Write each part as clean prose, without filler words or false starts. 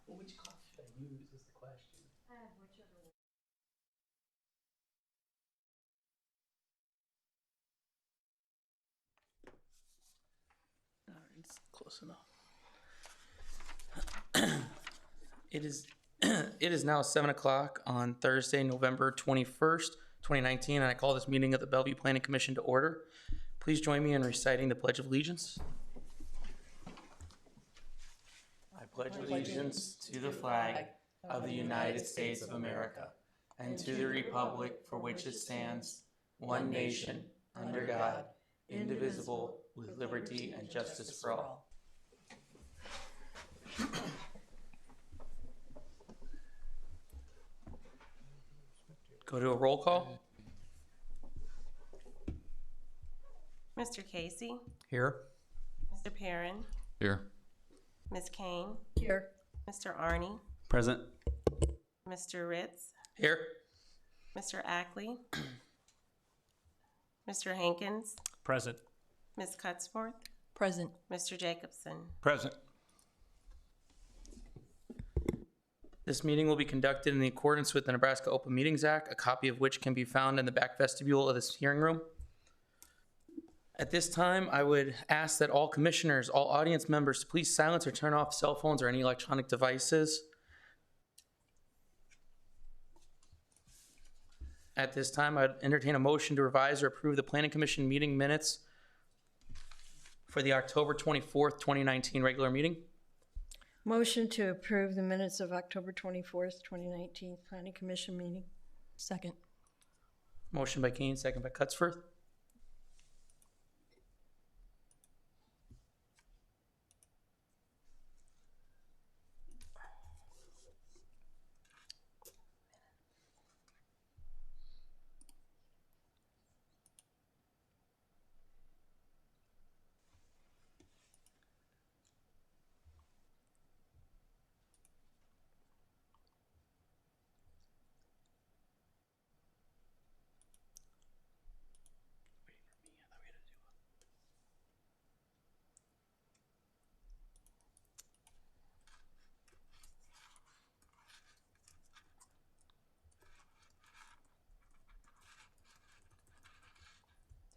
Which cough should I use is the question. Whichever one. All right, it's close enough. It is it is now 7 o'clock on Thursday, November 21st, 2019, and I call this meeting of the Bellevue Planning Commission to order. Please join me in reciting the Pledge of Allegiance. I pledge allegiance to the flag of the United States of America and to the republic for which it stands, one nation, under God, indivisible, with liberty and justice for all. Go to a roll call. Mr. Casey, Here. Mr. Perrin, Here. Ms. Kane, Here. Mr. Arney, Present. Mr. Ritz, Here. Mr. Ackley, Mr. Hankins, Present. Ms. Cutsforth, Present. Mr. Jacobson. Present. This meeting will be conducted in accordance with the Nebraska Open Meetings Act, a copy of which can be found in the back vestibule of this hearing room. At this time, I would ask that all commissioners, all audience members, please silence or turn off cell phones or any electronic devices. At this time, I'd entertain a motion to revise or approve the Planning Commission meeting minutes for the October 24th, 2019 regular meeting. Motion to approve the minutes of October 24th, 2019 Planning Commission meeting. Second. Motion by Kane, second by Cutsforth.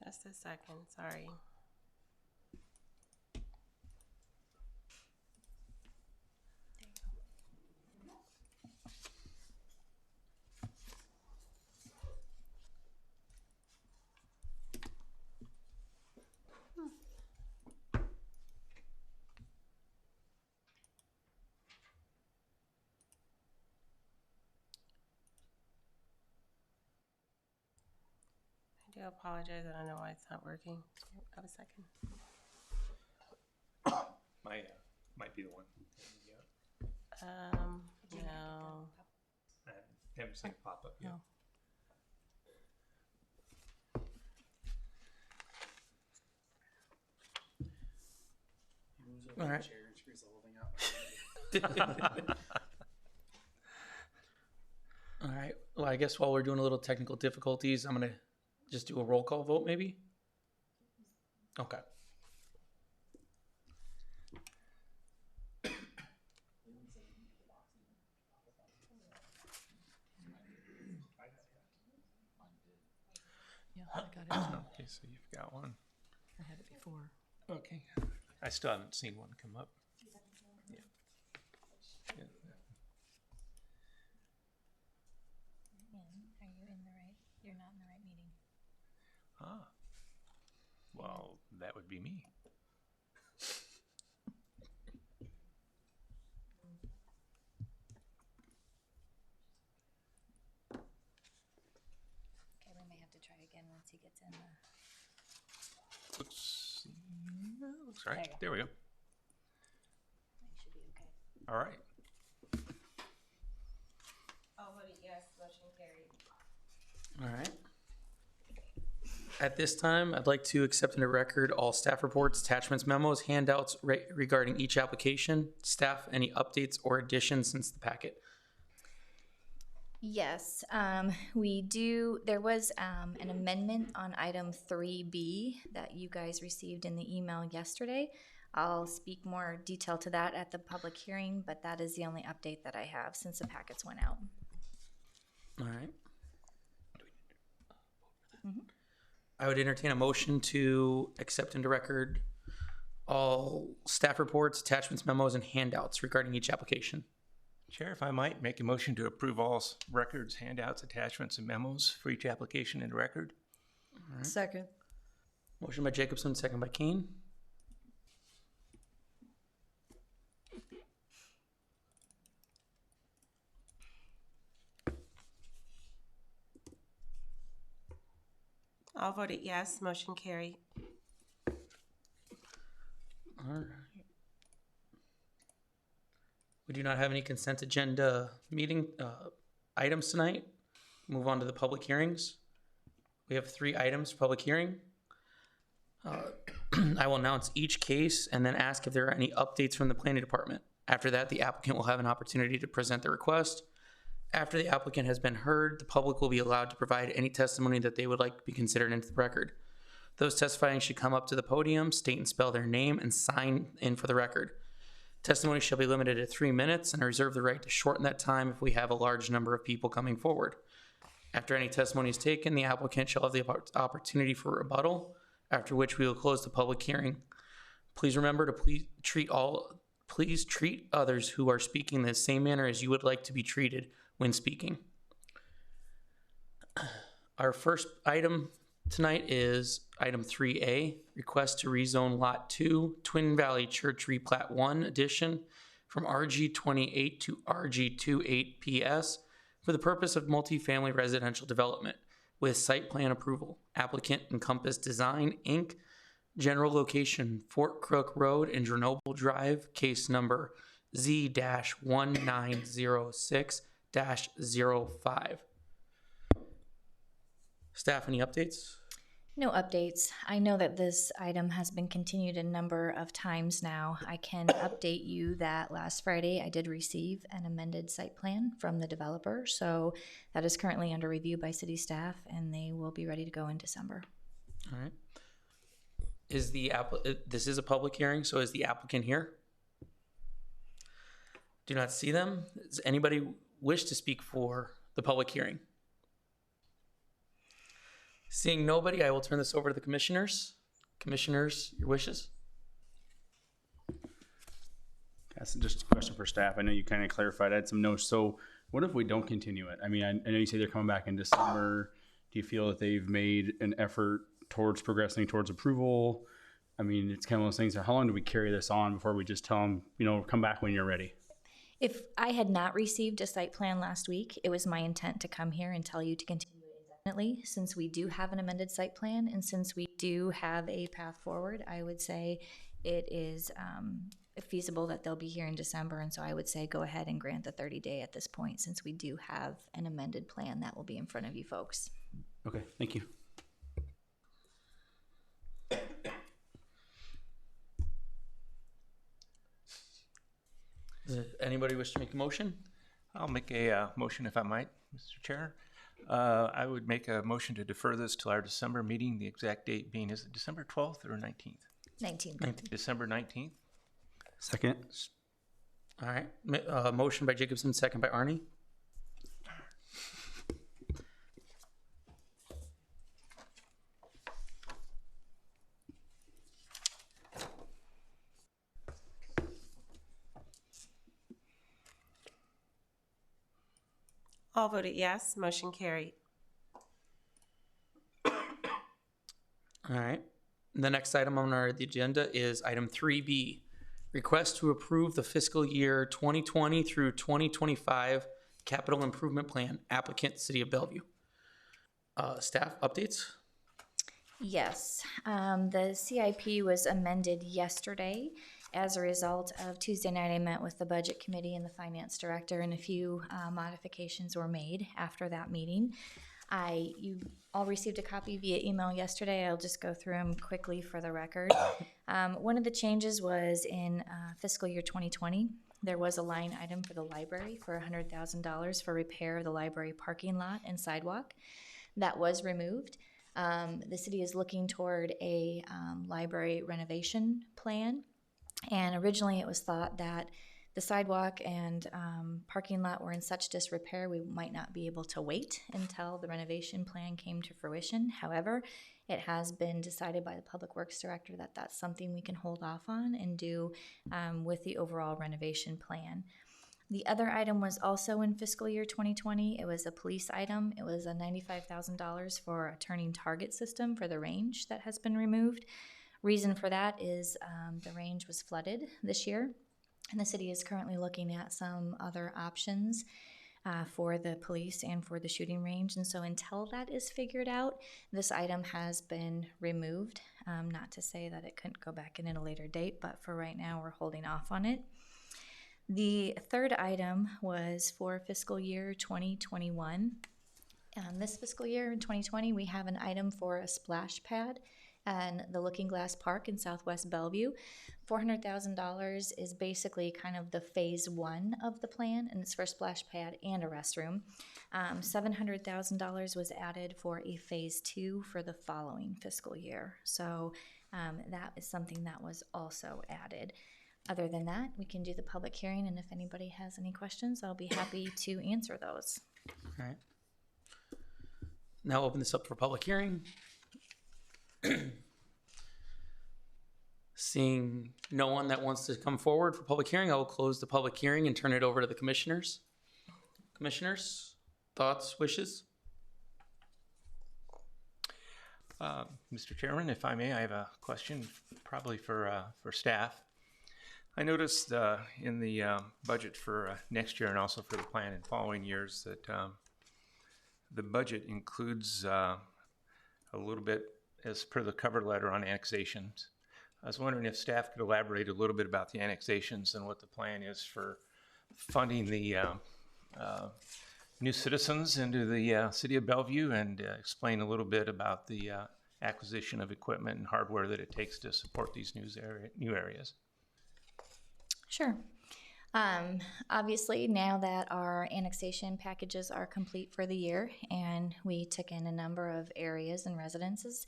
Just a second, sorry. I do apologize, I don't know why it's not working. Have a second. Might be the one. No. I haven't seen it pop up yet. No. All right. All right. Well, I guess while we're doing a little technical difficulties, I'm going to just do a roll call vote maybe. Okay. Yeah, I got it. Okay, so you've got one. I had it before. Okay. I still haven't seen one come up. Yeah. Yeah. Are you in the right? You're not in the right meeting. Ah. Well, that would be me. Okay, we may have to try again once he gets in the. Sorry. There we go. Should be okay. All right. I'll vote yes, motion carried. All right. At this time, I'd like to accept into record all staff reports, attachments, memos, handouts regarding each application. Staff, any updates or additions since the packet? Yes, we do. There was an amendment on item 3B that you guys received in the email yesterday. I'll speak more detail to that at the public hearing, but that is the only update that I have since the packets went out. All right. I would entertain a motion to accept into record all staff reports, attachments, memos, and handouts regarding each application. Chair, if I might make a motion to approve all records, handouts, attachments, and memos for each application and record. Second. Motion by Jacobson, second by Kane. I'll vote yes, motion carried. All right. We do not have any consent agenda meeting items tonight. Move on to the public hearings. We have 3 items for public hearing. I will announce each case and then ask if there are any updates from the planning department. After that, the applicant will have an opportunity to present their request. After the applicant has been heard, the public will be allowed to provide any testimony that they would like to be considered into the record. Those testifying should come up to the podium, state and spell their name, and sign in for the record. Testimony shall be limited to 3 minutes, and I reserve the right to shorten that time if we have a large number of people coming forward. After any testimony is taken, the applicant shall have the opportunity for rebuttal, after which we will close the public hearing. Please remember to please treat others who are speaking in the same manner as you would like to be treated when speaking. Our first item tonight is item 3A, request to rezone Lot 2, Twin Valley Church Replat 1 Edition from RG28 to RG28 PS for the purpose of multifamily residential development with site plan approval. Applicant Encompass Design, Inc., general location Fort Crook Road and Grenoble Drive, case number Z-1906-05. Staff, any updates? No updates. I know that this item has been continued a number of times now. I can update you that last Friday I did receive an amended site plan from the developer. So that is currently under review by city staff and they will be ready to go in December. All right. This is a public hearing, so is the applicant here? Do not see them. Does anybody wish to speak for the public hearing? Seeing nobody, I will turn this over to the commissioners. Commissioners, your wishes? That's just a question for staff. I know you kind of clarified. I had some notes. So what if we don't continue it? I mean, I know you say they're coming back in December. Do you feel that they've made an effort towards progressing towards approval? I mean, it's kind of one of those things. How long do we carry this on before we just tell them, come back when you're ready? If I had not received a site plan last week, it was my intent to come here and tell you to continue it indefinitely. Since we do have an amended site plan and since we do have a path forward, I would say it is feasible that they'll be here in December. And so I would say go ahead and grant the 30-day at this point since we do have an amended plan that will be in front of you folks. Okay, thank you. Does anybody wish to make a motion? I'll make a motion if I might, Mr. Chair. I would make a motion to defer this till our December meeting, the exact date being, is it December 12th or 19th? 19th. December 19th. Second. All right. Motion by Jacobson, second by Arnie. All voted yes, motion carried. All right. The next item on the agenda is item 3B, request to approve the fiscal year 2020 through 2025 capital improvement plan, applicant City of Bellevue. Staff updates? Yes, the CIP was amended yesterday. As a result of Tuesday night, I met with the budget committee and the finance director, and a few modifications were made after that meeting. You all received a copy via email yesterday. I'll just go through them quickly for the record. One of the changes was in fiscal year 2020. There was a line item for the library for $100,000 for repair of the library parking lot and sidewalk. That was removed. The city is looking toward a library renovation plan. And originally it was thought that the sidewalk and parking lot were in such disrepair we might not be able to wait until the renovation plan came to fruition. However, it has been decided by the Public Works Director that that's something we can hold off on and do with the overall renovation plan. The other item was also in fiscal year 2020. It was a police item. It was a $95,000 for a turning target system for the range that has been removed. Reason for that is the range was flooded this year, and the city is currently looking at some other options for the police and for the shooting range. And so until that is figured out, this item has been removed. Not to say that it couldn't go back in at a later date, but for right now, we're holding off on it. The third item was for fiscal year 2021. This fiscal year in 2020, we have an item for a splash pad and the Looking Glass Park in Southwest Bellevue. $400,000 is basically kind of the phase one of the plan, and it's for a splash pad and a restroom. $700,000 was added for a phase two for the following fiscal year. So that is something that was also added. Other than that, we can do the public hearing, and if anybody has any questions, I'll be happy to answer those. All right. Now open this up for public hearing. Seeing no one that wants to come forward for public hearing, I will close the public hearing and turn it over to the commissioners. Commissioners, thoughts, wishes? Mr. Chairman, if I may, I have a question probably for staff. I noticed in the budget for next year and also for the plan in following years that the budget includes a little bit as per the cover letter on annexations. I was wondering if staff could elaborate a little bit about the annexations and what the plan is for funding the new citizens into the city of Bellevue, and explain a little bit about the acquisition of equipment and hardware that it takes to support these new areas. Sure. Obviously, now that our annexation packages are complete for the year and we took in a number of areas and residences,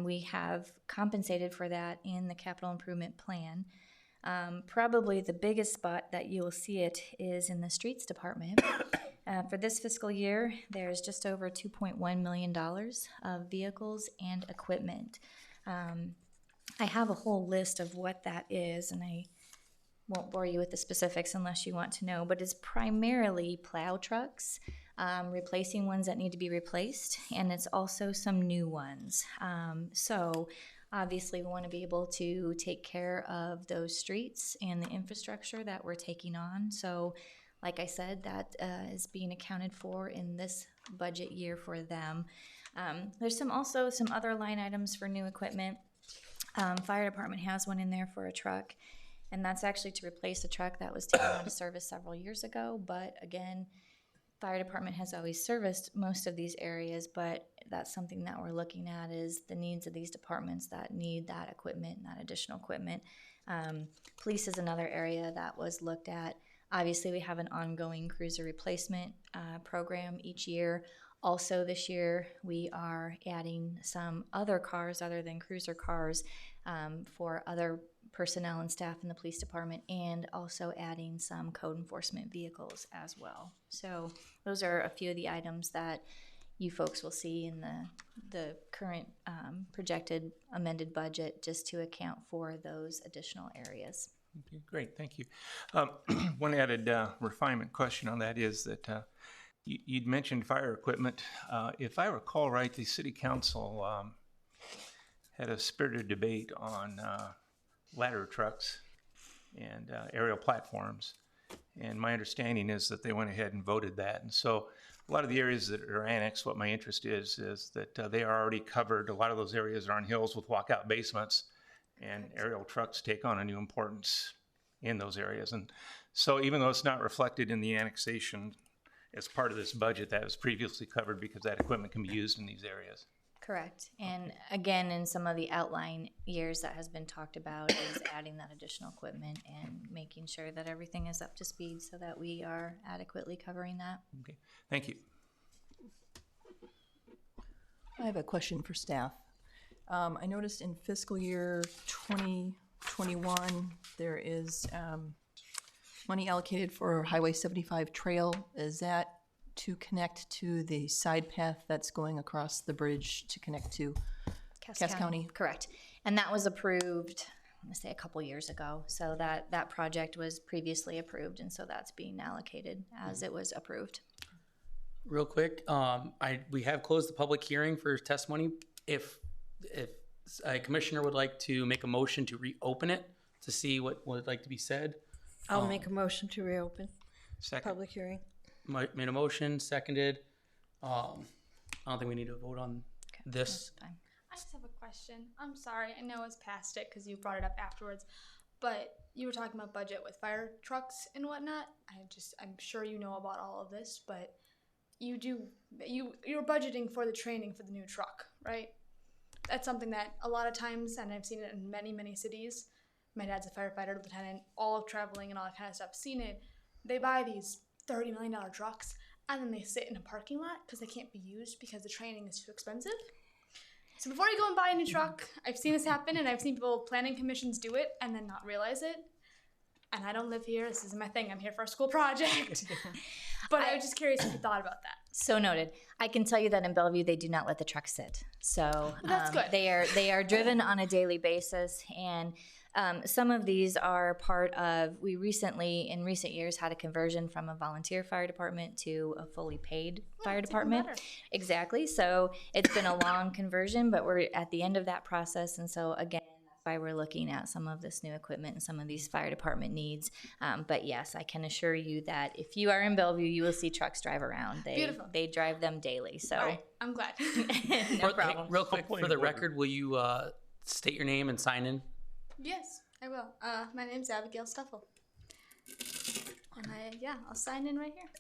we have compensated for that in the capital improvement plan. Probably the biggest spot that you'll see it is in the streets department. For this fiscal year, there's just over $2.1 million of vehicles and equipment. I have a whole list of what that is, and I won't bore you with the specifics unless you want to know, but it's primarily plow trucks, replacing ones that need to be replaced, and it's also some new ones. So obviously we want to be able to take care of those streets and the infrastructure that we're taking on. So like I said, that is being accounted for in this budget year for them. There's also some other line items for new equipment. Fire department has one in there for a truck, and that's actually to replace a truck that was taken out of service several years ago. But again, fire department has always serviced most of these areas, but that's something that we're looking at is the needs of these departments that need that equipment and that additional equipment. Police is another area that was looked at. Obviously, we have an ongoing cruiser replacement program each year. Also this year, we are adding some other cars other than cruiser cars for other personnel and staff in the police department, and also adding some code enforcement vehicles as well. So those are a few of the items that you folks will see in the current projected amended budget, just to account for those additional areas. Okay, great, thank you. One added refinement question on that is that you'd mentioned fire equipment. If I recall right, the city council had a spirited debate on ladder trucks and aerial platforms. And my understanding is that they went ahead and voted that. And so a lot of the areas that are annexed, what my interest is that they are already covered. A lot of those areas are on hills with walkout basements, and aerial trucks take on a new importance in those areas. And so even though it's not reflected in the annexation as part of this budget, that was previously covered because that equipment can be used in these areas. Correct. And again, in some of the outline years that has been talked about is adding that additional equipment and making sure that everything is up to speed so that we are adequately covering that. Okay, thank you. I have a question for staff. I noticed in fiscal year 2021, there is money allocated for Highway 75 trail. Is that to connect to the side path that's going across the bridge to connect to Cass County? Correct. And that was approved, I'm going to say a couple years ago. So that project was previously approved, and so that's being allocated as it was approved. Real quick, we have closed the public hearing for testimony. If a commissioner would like to make a motion to reopen it to see what would like to be said. I'll make a motion to reopen Second. public hearing. Made a motion, seconded. I don't think we need to vote on this. Fine. I just have a question. I'm sorry. I know it's past it because you brought it up afterwards, but you were talking about budget with fire trucks and whatnot. I'm sure you know about all of this, but you're budgeting for the training for the new truck, right? That's something that a lot of times, and I've seen it in many, many cities. My dad's a firefighter, lieutenant, all of traveling and all that kind of stuff. Seen it. They buy these $30 million trucks, and then they sit in a parking lot because they can't be used because the training is too expensive. So before you go and buy a new truck, I've seen this happen, and I've seen people, planning commissions do it and then not realize it. And I don't live here. This isn't my thing. I'm here for a school project. But I was just curious if you thought about that. So noted. I can tell you that in Bellevue, they do not let the truck sit. So That's good. They are driven on a daily basis, and some of these are part of. We recently, in recent years, had a conversion from a volunteer fire department to a fully paid fire that's even department. better. Exactly. So it's been a long conversion, but we're at the end of that process, and so again. Why we're looking at some of this new equipment and some of these fire department needs. But yes, I can assure you that if you are in Bellevue, you will see trucks drive around. Beautiful. They drive them daily. So All right, I'm glad. no problem. Real quick, point for the of order. record, will you state your name and sign in? Yes, I will. My name's Abigail Stuffle. And I'll sign in right here.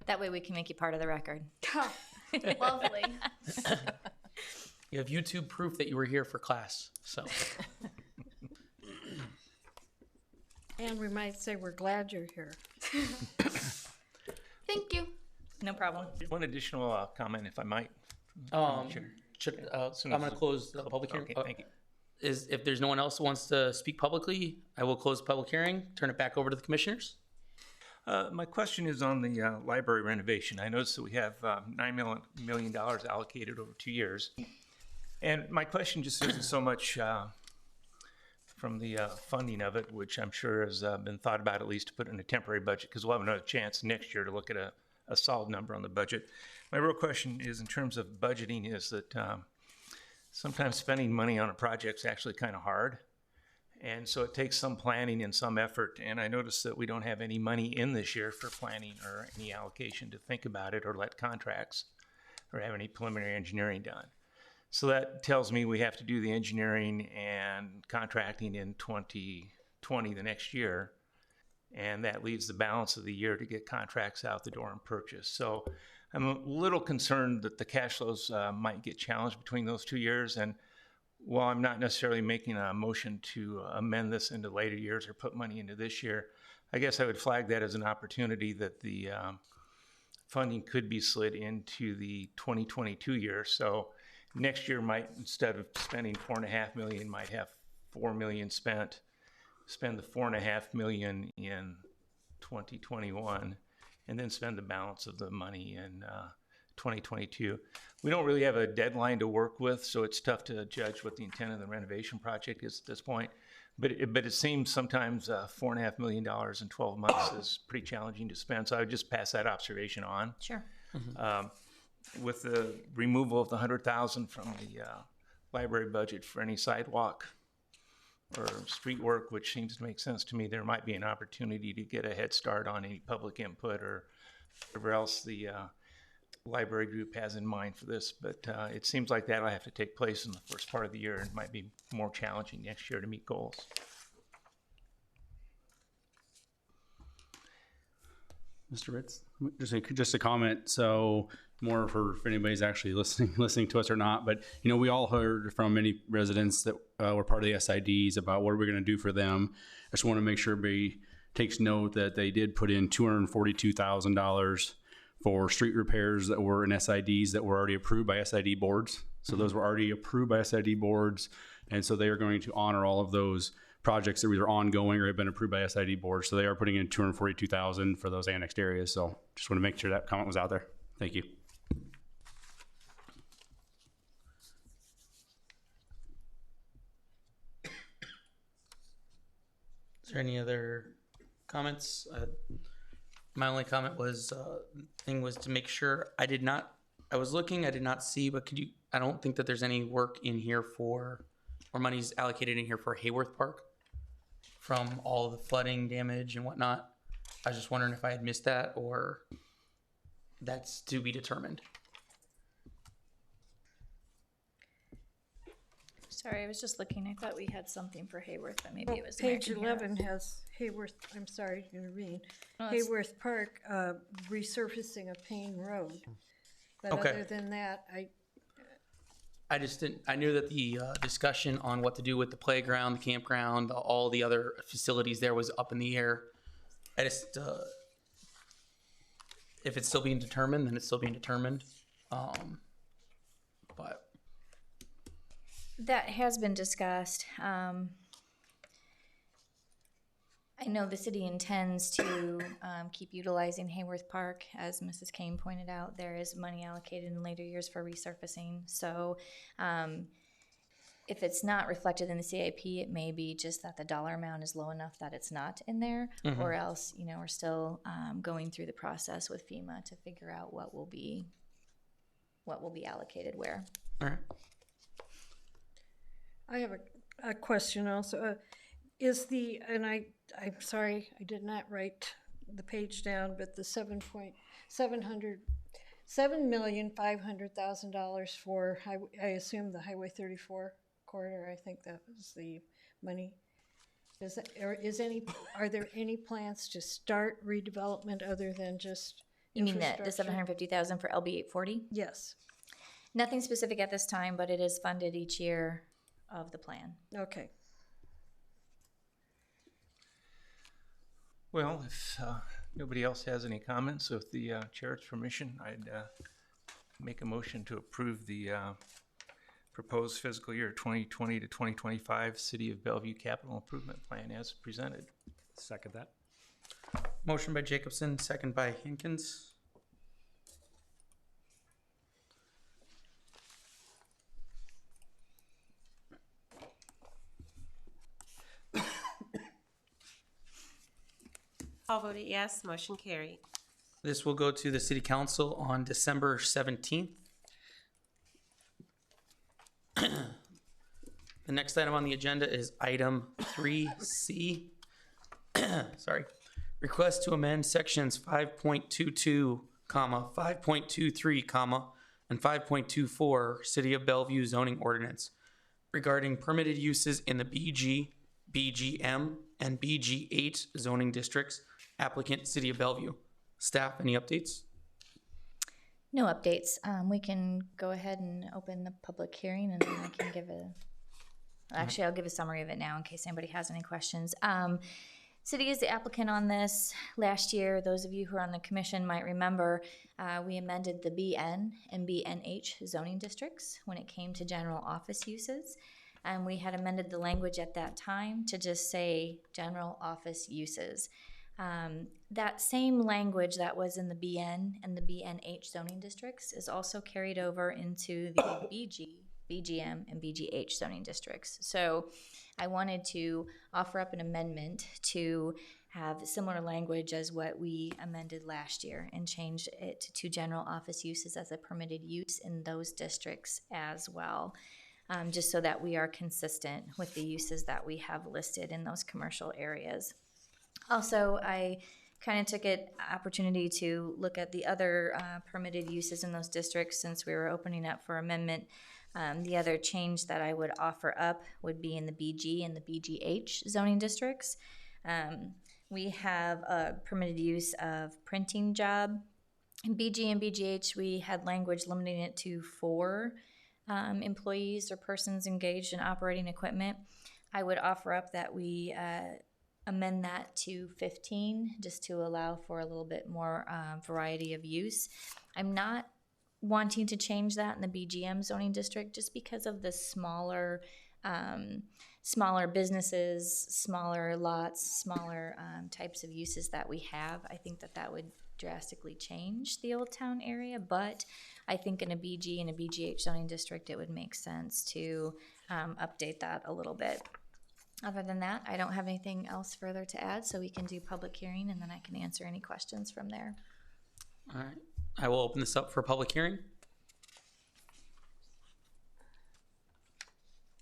That way we can make you part of the record. Oh, lovely. You have YouTube proof that you were here for class, so. And we might say we're glad you're here. Thank you. No problem. One additional comment, if I might. Chair. I'm going to close the public hearing. Okay, thank you. If there's no one else who wants to speak publicly, I will close the public hearing, turn it back over to the commissioners. My question is on the library renovation. I noticed that we have $9 million allocated over 2 years. And my question just isn't so much from the funding of it, which I'm sure has been thought about at least to put in a temporary budget, because we'll have another chance next year to look at a solid number on the budget. My real question is in terms of budgeting is that sometimes spending money on a project is actually kind of hard. And so it takes some planning and some effort. And I noticed that we don't have any money in this year for planning or any allocation to think about it or let contracts or have any preliminary engineering done. So that tells me we have to do the engineering and contracting in 2020, the next year. And that leaves the balance of the year to get contracts out the door and purchase. So I'm a little concerned that the cash flows might get challenged between those 2 years. And while I'm not necessarily making a motion to amend this into later years or put money into this year, I guess I would flag that as an opportunity that the funding could be slid into the 2022 year. So next year might, instead of spending $4.5 million, might have $4 million spent. Spend the $4.5 million in 2021, and then spend the balance of the money in 2022. We don't really have a deadline to work with, so it's tough to judge what the intent of the renovation project is at this point. But it seems sometimes $4.5 million in 12 months is pretty challenging to spend. So I would just pass that observation on. Sure. With the removal of the $100,000 from the library budget for any sidewalk or street work, which seems to make sense to me, there might be an opportunity to get a head start on any public input or whatever else the library group has in mind for this. But it seems like that'll have to take place in the first part of the year and might be more challenging next year to meet goals. Mr. Ritz, just a comment. So more for if anybody's actually listening to us or not. But you know, we all heard from many residents that were part of the SIDs about what we're going to do for them. I just want to make sure everybody takes note that they did put in $242,000 for street repairs that were in SIDs that were already approved by SID boards. So those were already approved by SID boards, and so they are going to honor all of those projects that were either ongoing or have been approved by SID boards. So they are putting in $242,000 for those annexed areas. So just want to make sure that comment was out there. Thank you. Is there any other comments? My only comment was, thing was to make sure I did not see, but I don't think that there's any work in here or money's allocated in here for Hayworth Park from all the flooding damage and whatnot. I was just wondering if I had missed that or that's to be determined. Sorry, I was just looking. I thought we had something for Hayworth, but maybe it was Page American 11 has Hayworth, I'm sorry, to intervene. Oh, it's- Hayworth Park, resurfacing of Payne Road. But Okay. other than that, I knew that the discussion on what to do with the playground, the campground, all the other facilities there was up in the air. I just, if it's still being determined, then it's still being determined. But That has been discussed. I know the city intends to keep utilizing Hayworth Park. As Mrs. Kane pointed out, there is money allocated in later years for resurfacing. So if it's not reflected in the CIP, it may be just that the dollar amount is low enough that it's not in there, or else, you know, we're still going through the process with FEMA to figure out what will be allocated where. all right. I have a question also. I'm sorry, I did not write the page down, but the $7,500,000 for, I assume the Highway 34 corridor, I think that was the money. Are there any plans to start redevelopment other than just You mean the infrastructure? $750,000 for LB 840? Yes, Nothing specific at this time, but it is funded each year of the plan. okay. Well, if nobody else has any comments, with the chair's permission, I'd make a motion to approve the proposed fiscal year 2020 to 2025 City of Bellevue Capital Improvement Plan as presented. Second that. Motion by Jacobson, second by Hinkins. All voted yes, motion carried. This will go to the city council on December 17th. The next item on the agenda is item 3C. Sorry. Request to amend sections 5.22, 5.23, and 5.24 City of Bellevue zoning ordinance regarding permitted uses in the BG, BGM, and BG8 zoning districts. Applicant, City of Bellevue. Staff, any updates? No updates. We can go ahead and open the public hearing, and then I can give I'll give a summary of it now in case anybody has any questions. City is the applicant on this. Last year, those of you who are on the commission might remember, we amended the BN and BNH zoning districts when it came to general office uses. And we had amended the language at that time to just say general office uses. That same language that was in the BN and the BNH zoning districts is also carried over into the BG, BGM, and BGH zoning districts. So I wanted to offer up an amendment to have similar language as what we amended last year and changed it to general office uses as a permitted use in those districts as well. just so that we are consistent with the uses that we have listed in those commercial areas. Also, I kind of took an opportunity to look at the other permitted uses in those districts since we were opening up for amendment. The other change that I would offer up would be in the BG and the BGH zoning districts. We have a permitted use of printing job. In BG and BGH, we had language limiting it to 4 employees or persons engaged in operating equipment. I would offer up that we amend that to 15, just to allow for a little bit more variety of use. I'm not wanting to change that in the BGM zoning district just because of the smaller businesses, smaller lots, smaller types of uses that we have. I think that would drastically change the Old Town area, but I think in a BG and a BGH zoning district, it would make sense to update that a little bit. Other than that, I don't have anything else further to add, so we can do public hearing and then I can answer any questions from there. All right, I will open this up for public hearing.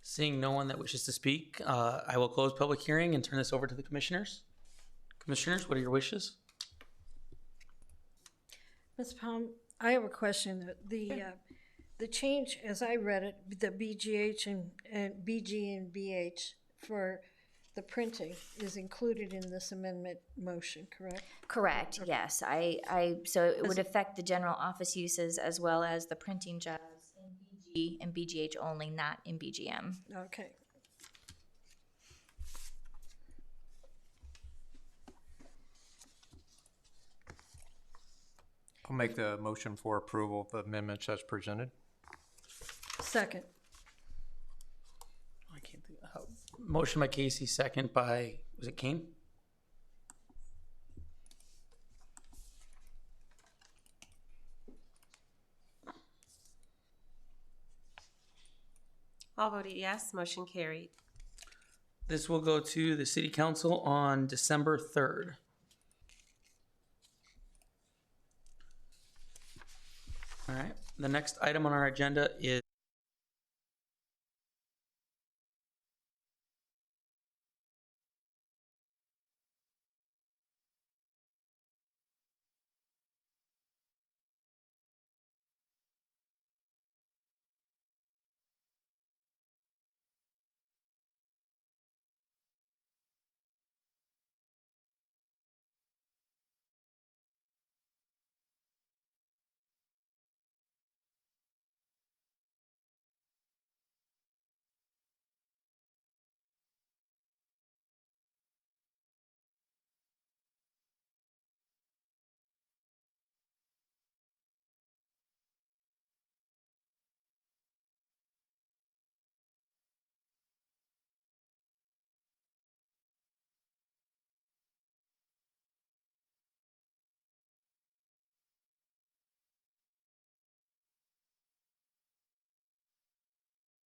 Seeing no one that wishes to speak, I will close public hearing and turn this over to the commissioners. Commissioners, what are your wishes? Ms. Palm, I have a question. The change, as I read it, the BGH and BG and BH for the printing is included in this amendment motion, correct? Correct, yes. So it would affect the general office uses as well as the printing jobs in BG and BGH only, not in BGM. Okay. I'll make the motion for approval of the amendments as presented. Second. I can't think. Motion by Casey, second by, was it Kane? All voted yes, motion carried. This will go to the city council on December 3rd. All right, the next item on our agenda is